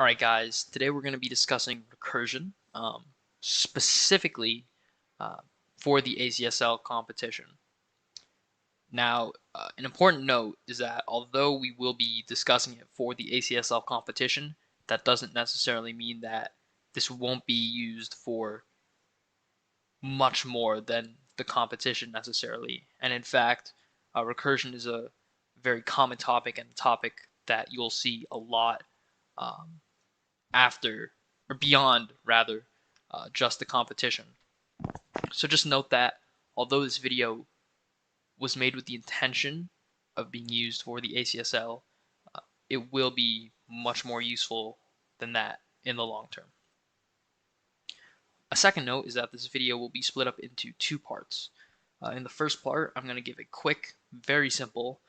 Alright guys, today we're going to be discussing recursion, specifically uh, for the ACSL competition. Now, an important note is that although we will be discussing it for the ACSL competition, that doesn't necessarily mean that this won't be used for much more than the competition necessarily. And in fact, recursion is a very common topic and a topic that you'll see a lot um, after or beyond rather just the competition. So just note that although this video was made with the intention of being used for the ACSL, it will be much more useful than that in the long term. A second note is that this video will be split up into two parts. In the first part, I'm going to give a quick, very simple,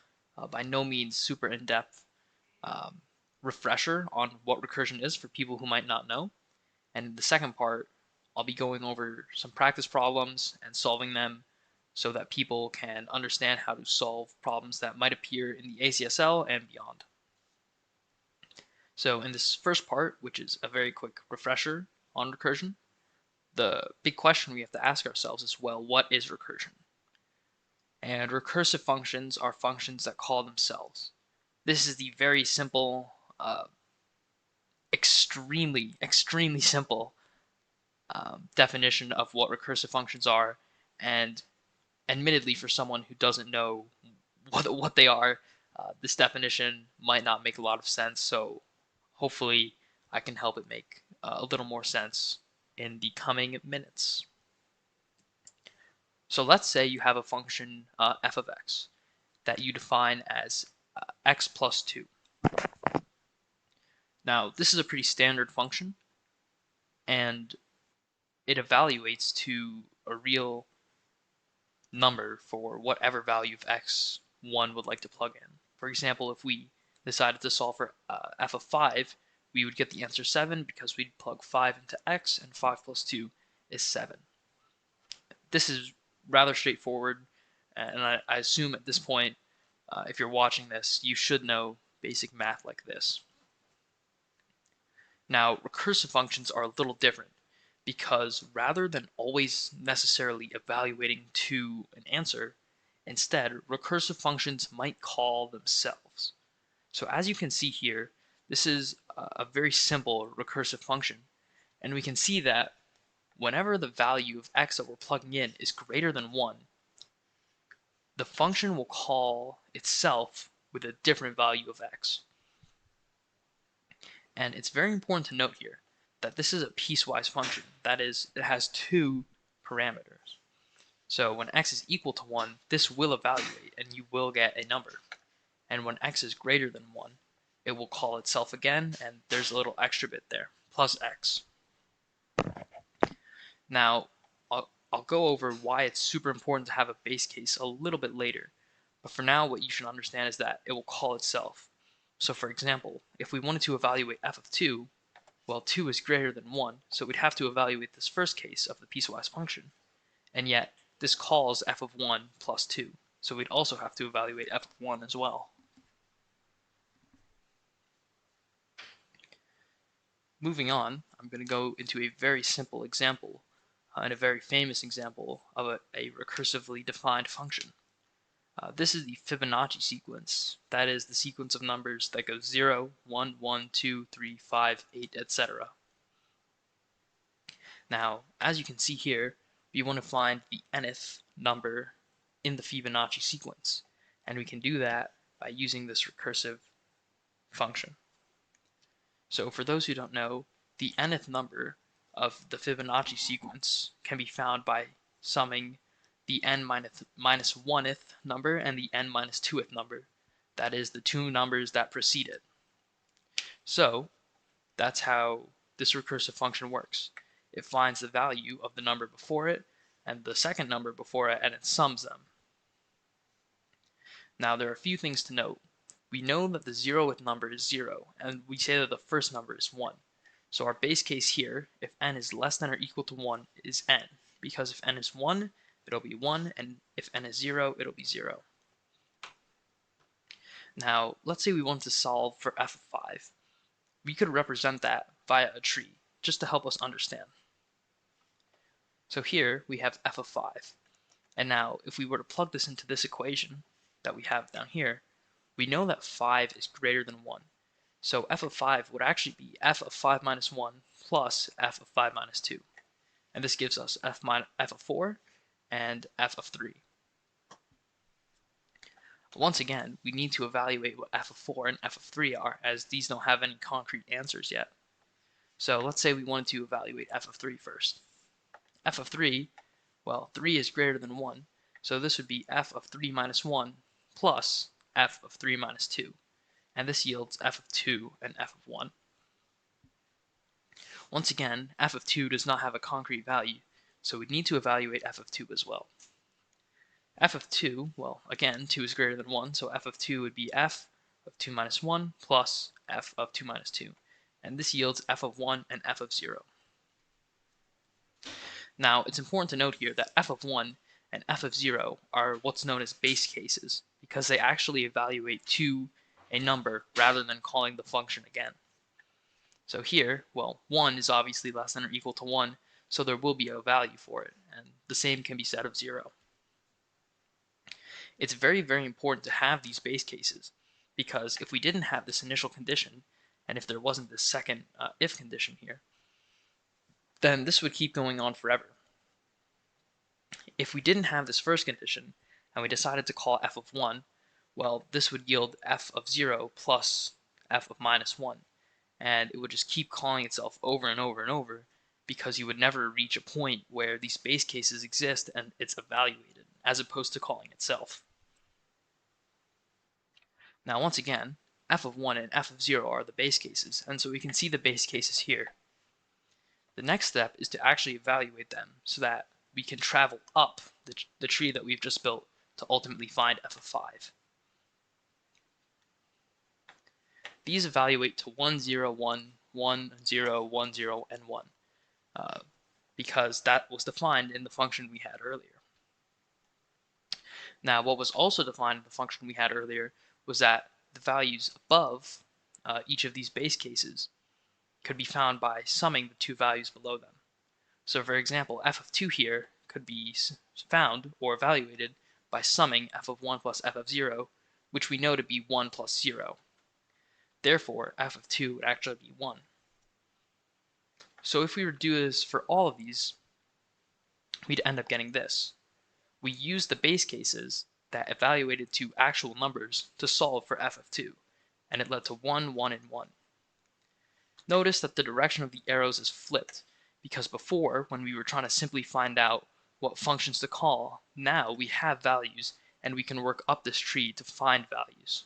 by no means super in-depth um, refresher on what recursion is for people who might not know. And in the second part, I'll be going over some practice problems and solving them so that people can understand how to solve problems that might appear in the ACSL and beyond. So in this first part, which is a very quick refresher on recursion, the big question we have to ask ourselves is, well, what is recursion? And recursive functions are functions that call themselves. This is the very simple, extremely simple definition of what recursive functions are, and admittedly, for someone who doesn't know what they are, this definition might not make a lot of sense. So hopefully, I can help it make a little more sense in the coming minutes. So let's say you have a function f of x that you define as x plus 2. Now, this is a pretty standard function, and it evaluates to a real number for whatever value of x one would like to plug in. For example, if we decided to solve for f of 5, we would get the answer 7 because we'd plug 5 into x, and 5 plus 2 is 7. This is rather straightforward, and I assume at this point, if you're watching this, you should know basic math like this. Now, recursive functions are a little different because rather than always necessarily evaluating to an answer, instead, recursive functions might call themselves. So as you can see here, this is a very simple recursive function, and we can see that whenever the value of x that we're plugging in is greater than 1, the function will call itself with a different value of x. And it's very important to note here that this is a piecewise function. That is, it has two parameters. So when x is equal to 1, this will evaluate and you will get a number. And when x is greater than 1, it will call itself again, and there's a little extra bit there, plus x. Now, I'll go over why it's super important to have a base case a little bit later. But for now, what you should understand is that it will call itself. So for example, if we wanted to evaluate f of 2, well, 2 is greater than 1, so we'd have to evaluate this first case of the piecewise function. And yet, this calls f of 1 plus 2, so we'd also have to evaluate f of 1 as well. Moving on, I'm going to go into a very simple example, and a very famous example of a recursively defined function. This is the Fibonacci sequence. That is the sequence of numbers that goes 0, 1, 1, 2, 3, 5, 8, etc. Now, as you can see here, we want to find the nth number in the Fibonacci sequence, and we can do that by using this recursive function. So for those who don't know, the nth number of the Fibonacci sequence can be found by summing the n minus 1th number and the n minus 2th number. That is the two numbers that precede it. So that's how this recursive function works. It finds the value of the number before it and the second number before it, and it sums them. Now there are a few things to note. We know that the 0th number is 0, and we say that the first number is 1. So our base case here, if n is less than or equal to 1, is n, because if n is 1, it'll be 1, and if n is 0, it'll be 0. Now, let's say we want to solve for f of 5. we could represent that via a tree, just to help us understand. So here we have f of 5. And now if we were to plug this into this equation that we have down here, we know that 5 is greater than 1. So f of 5 would actually be f of 5 minus 1 plus f of 5 minus 2. And this gives us f of 4 and f of 3. Once again, we need to evaluate what f of 4 and f of 3 are, as these don't have any concrete answers yet. So let's say we wanted to evaluate f of 3 first. F of 3, well, 3 is greater than 1, so this would be f of 3 minus 1 plus f of 3 minus 2. And this yields f of 2 and f of 1. Once again, f of 2 does not have a concrete value, so we need to evaluate f of 2 as well. F of 2, well, again, 2 is greater than 1, so f of 2 would be f of 2 minus 1 plus f of 2 minus 2. And this yields f of 1 and f of 0. Now, it's important to note here that f of 1 and f of 0 are what's known as base cases, because they actually evaluate to a number rather than calling the function again. So here, well, 1 is obviously less than or equal to 1, so there will be a value for it, and the same can be said of 0. It's very, very important to have these base cases, because if we didn't have this initial condition, and if there wasn't this second if condition here, then this would keep going on forever. If we didn't have this first condition, and we decided to call f of 1, well, this would yield f of 0 plus f of minus 1, and it would just keep calling itself over and over and over, because you would never reach a point where these base cases exist and it's evaluated, as opposed to calling itself. Now once again, f of 1 and f of 0 are the base cases, and so we can see the base cases here. The next step is to actually evaluate them so that we can travel up the tree that we've just built to ultimately find f of 5. These evaluate to 1, 0, 1, 1, 0, 1, 0, and 1, because that was defined in the function we had earlier. Now, what was also defined in the function we had earlier was that the values above each of these base cases could be found by summing the two values below them. So for example, f of 2 here could be found or evaluated by summing f of 1 plus f of 0, which we know to be 1 plus 0. Therefore, f of 2 would actually be 1. So if we were to do this for all of these, we'd end up getting this. We used the base cases that evaluated to actual numbers to solve for f of 2, and it led to 1, 1, and 1. Notice that the direction of the arrows is flipped, because before, when we were trying to simply find out what functions to call, now we have values, and we can work up this tree to find values.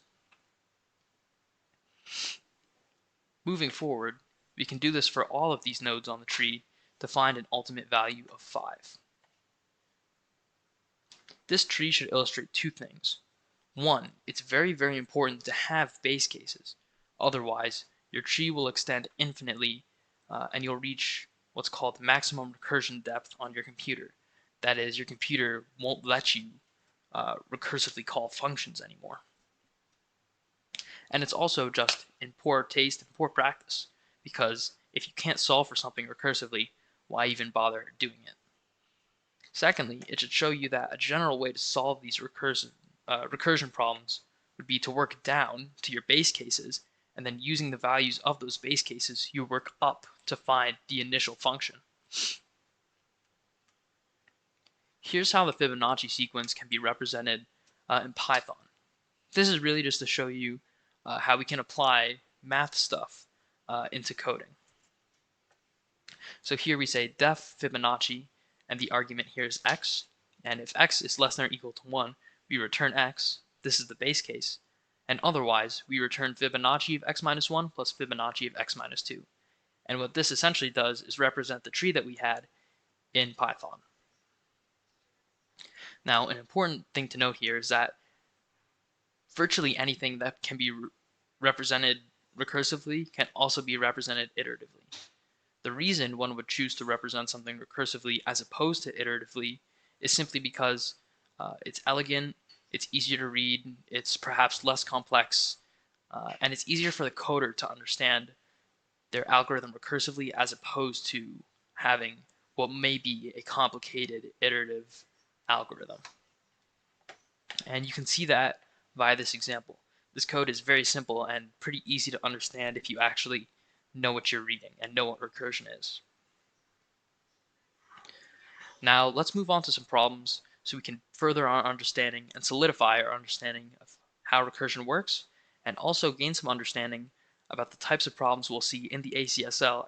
Moving forward, we can do this for all of these nodes on the tree to find an ultimate value of 5. This tree should illustrate two things. One, it's very, very important to have base cases. Otherwise, your tree will extend infinitely, and you'll reach what's called maximum recursion depth on your computer. That is, your computer won't let you recursively call functions anymore. And it's also just in poor taste and poor practice, because if you can't solve for something recursively, why even bother doing it? Secondly, it should show you that a general way to solve these recursion problems would be to work down to your base cases, and then using the values of those base cases, you work up to find the initial function. Here's how the Fibonacci sequence can be represented in Python. This is really just to show you how we can apply math stuff into coding. So here we say def Fibonacci, and the argument here is x, and if x is less than or equal to 1, we return x. This is the base case. And otherwise, we return Fibonacci of x minus 1 plus Fibonacci of x minus 2. And what this essentially does is represent the tree that we had in Python. Now, an important thing to note here is that virtually anything that can be represented recursively can also be represented iteratively. The reason one would choose to represent something recursively as opposed to iteratively is simply because it's elegant, it's easier to read, it's perhaps less complex, and it's easier for the coder to understand their algorithm recursively as opposed to having what may be a complicated iterative algorithm. And you can see that via this example. This code is very simple and pretty easy to understand if you actually know what you're reading and know what recursion is. Now let's move on to some problems so we can further our understanding and solidify our understanding of how recursion works, and also gain some understanding about the types of problems we'll see in the ACSL